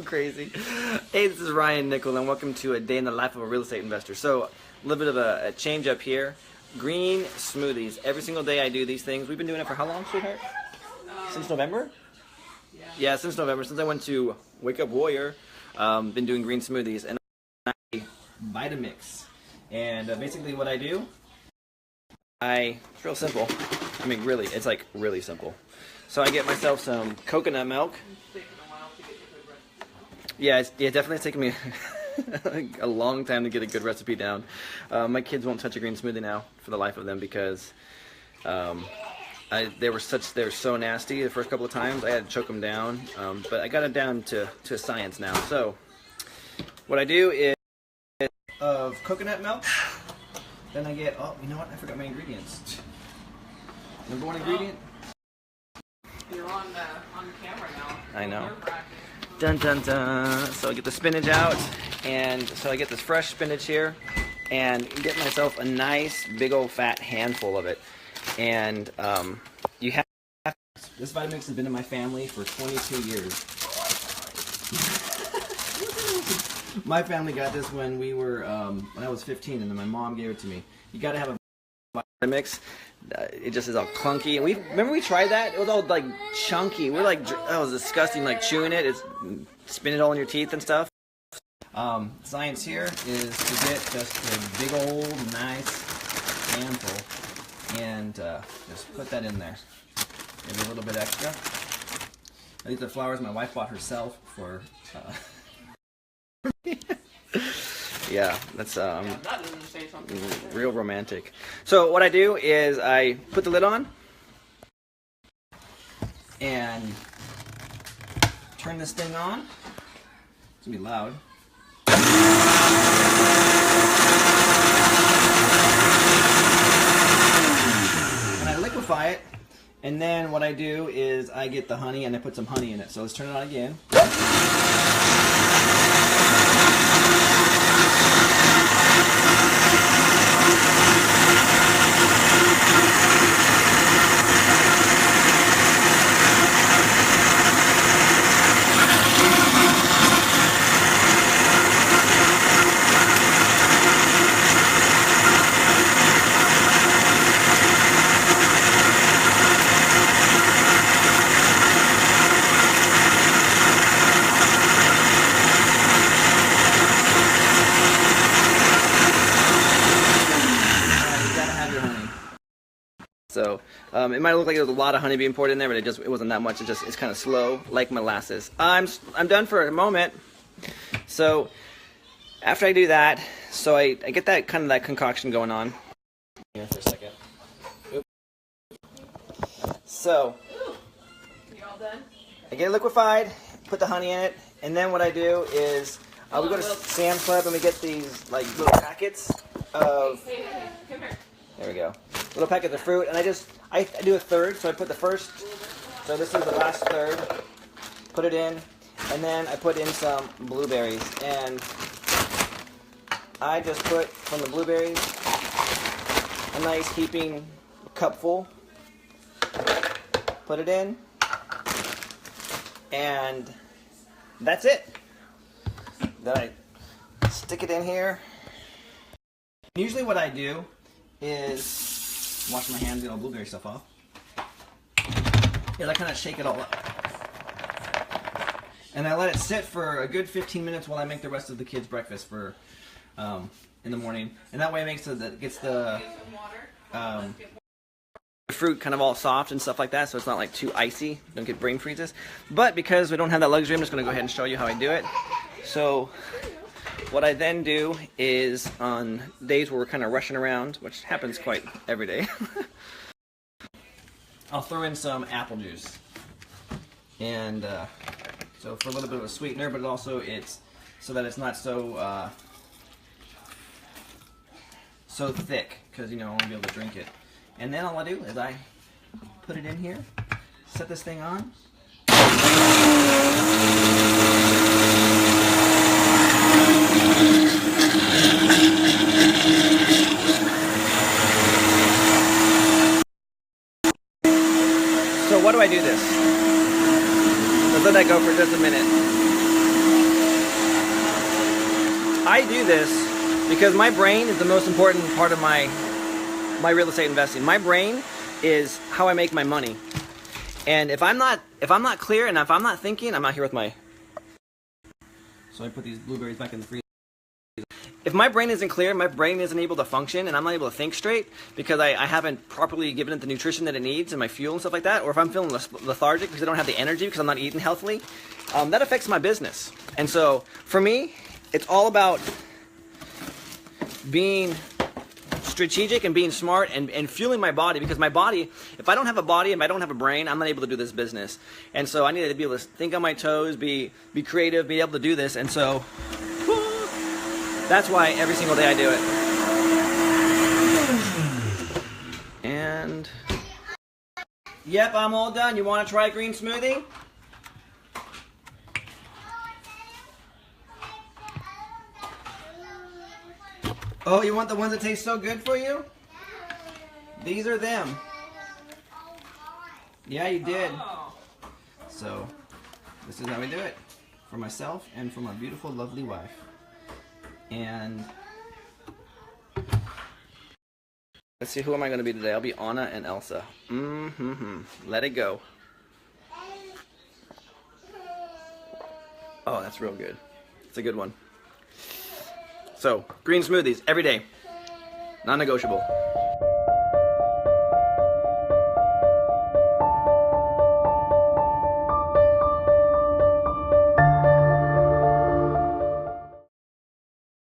crazy. Hey, this is Ryan Nickel, and welcome to a day in the life of a real estate investor. So, a little bit of a change up here. Green smoothies. Every single day I do these things. We've been doing it for how long, sweetheart? Since November? Yeah, since November. Since I went to Wake Up Warrior, been doing green smoothies. And I Vitamix. And basically what I do, it's real simple. I mean, really, it's like really simple. So I get myself some coconut milk. Yeah, it's definitely taken me a long time to get a good recipe down. My kids won't touch a green smoothie now for the life of them because they were so nasty the first couple of times. I had to choke them down, but I got it down to a science now. So what I do is of coconut milk. Then I get, oh, you know what? I forgot my ingredients. Number one ingredient. You're on camera now. I know. Dun dun dun. So I get the spinach out, and so I get this fresh spinach here, and get myself a nice big old fat handful of it. And you have this Vitamix has been in my family for 22 years. My family got this when we were when I was 15, and then my mom gave it to me. You got to have a Vitamix. It just is all clunky. And remember we tried that. It was all like chunky. We're like, that was disgusting. Like chewing it, it's spin it all in your teeth and stuff. Science here is to get just a big old nice handful and just put that in there. Maybe a little bit extra. These are flowers my wife bought herself for. Yeah, that's real romantic. So what I do is I put the lid on and turn this thing on. It's gonna be loud. And I liquefy it, and then what I do is I get the honey and I put some honey in it. So let's turn it on again. So it might look like there was a lot of honey being poured in there, but it wasn't that much. It's kind of slow, like molasses. I'm done for a moment. So after I do that, so I get that kind of that concoction going on. Here for a second. Oops. So I get it liquefied, put the honey in it, and then what I do is we go to Sam's Club and we get these like little packets of. Come here. There we go. Little packet of fruit, and I do a third, so I put the first, so this is the last third, put it in, and then I put in some blueberries, and I just put from the blueberries a nice heaping cupful, put it in, and that's it. Then I stick it in here. Usually what I do is wash my hands, get all blueberry stuff off. I kind of shake it all up. And I let it sit for a good 15 minutes while I make the rest of the kids' breakfast for in the morning. And that way it gets the fruit kind of all soft and stuff like that, so it's not like too icy. Don't get brain freezes. But because we don't have that luxury, I'm just going to go ahead and show you how I do it. So what I then do is on days where we're kind of rushing around, which happens quite every day, I'll throw in some apple juice. And so for a little bit of a sweetener, but also it's so that it's not so thick, because I won't be able to drink it. And then all I do is I put it in here, set this thing on. So why do I do this? Let's let that go for just a minute. I do this because my brain is the most important part of my real estate investing. My brain is how I make my money. And if I'm not clear and if I'm not thinking, I'm out here with my... So I put these blueberries back in the freezer. If my brain isn't clear, my brain isn't able to function, and I'm not able to think straight because I haven't properly given it the nutrition that it needs and my fuel and stuff like that, or if I'm feeling lethargic because I don't have the energy because I'm not eating healthily, that affects my business. And so for me, it's all about being strategic and being smart and fueling my body, because my body, if I don't have a body and I don't have a brain, I'm not able to do this business. And so I need to be able to think on my toes, be creative, be able to do this. And so that's why every single day I do it. And yep, I'm all done. You want to try a green smoothie? Oh, you want the ones that taste so good for you? These are them. Yeah, you did. So, this is how we do it. For myself and for my beautiful, lovely wife. And let's see, who am I going to be today? I'll be Anna and Elsa. Let it go. Oh, that's real good. It's a good one. So, green smoothies every day. Non-negotiable.